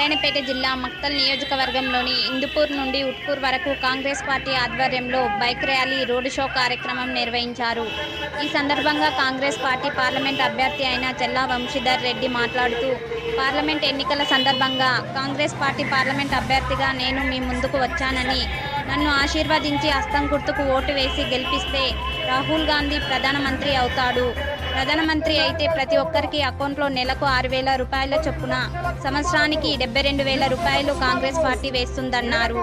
నారాయణపేట జిల్లా మక్తల్ నియోజకవర్గంలోని ఇందుపూర్ నుండి ఉట్కూర్ వరకు కాంగ్రెస్ పార్టీ ఆధ్వర్యంలో బైక్ ర్యాలీ, రోడ్ షో కార్యక్రమం నిర్వహించారు. ఈ సందర్భంగా కాంగ్రెస్ పార్టీ పార్లమెంట్ అభ్యర్థి అయిన చెల్లా వంశీధర్ రెడ్డి మాట్లాడుతూ, పార్లమెంట్ ఎన్నికల సందర్భంగా కాంగ్రెస్ పార్టీ పార్లమెంట్ అభ్యర్థిగా నేను మీ ముందుకు వచ్చానని, నన్ను ఆశీర్వదించి హస్తం గుర్తుకు ఓటు వేసి గెలిపిస్తే రాహుల్ గాంధీ ప్రధానమంత్రి అవుతాడు. ప్రధానమంత్రి అయితే ప్రతి ఒక్కరికి అకౌంట్లో నెలకు 6,000 రూపాయల చొప్పున, సంవత్సరానికి 72,000 రూపాయలు కాంగ్రెస్ పార్టీ వేస్తుందన్నారు.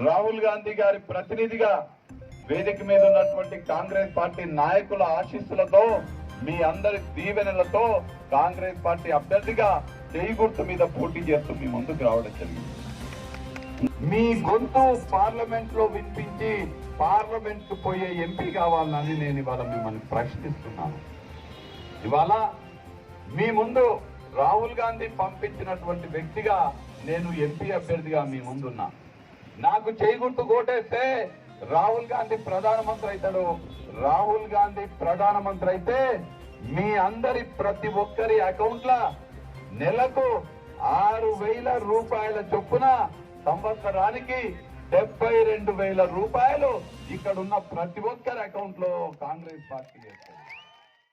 రాహుల్ గాంధీ గారి ప్రతినిధిగా వేదిక మీద ఉన్నటువంటి కాంగ్రెస్ పార్టీ నాయకుల ఆశీస్సులతో, మీ అందరి దీవెనలతో కాంగ్రెస్ పార్టీ అభ్యర్థిగా చేయి గుర్తు మీద పోటీ చేస్తూ మీ ముందుకు రావడం జరిగింది. మీ గొంతు పార్లమెంట్ లో వినిపించి పార్లమెంట్ కు పోయే ఎంపీ కావాలని నేను ఇవాళ మిమ్మల్ని ప్రశ్నిస్తున్నాను. ఇవాళ మీ ముందు రాహుల్ గాంధీ పంపించినటువంటి వ్యక్తిగా నేను ఎంపీ అభ్యర్థిగా మీ ముందున్నా. నాకు చేయి గుర్తు కోటేస్తే రాహుల్ గాంధీ ప్రధానమంత్రి అవుతాడు. రాహుల్ గాంధీ ప్రధానమంత్రి అయితే మీ అందరి ప్రతి ఒక్కరి అకౌంట్ల నెలకు 6,000 రూపాయల చొప్పున, సంవత్సరానికి 72,000 రూపాయలు ఇక్కడ ఉన్న ప్రతి ఒక్కరి అకౌంట్ లో కాంగ్రెస్ పార్టీ చేస్తారు.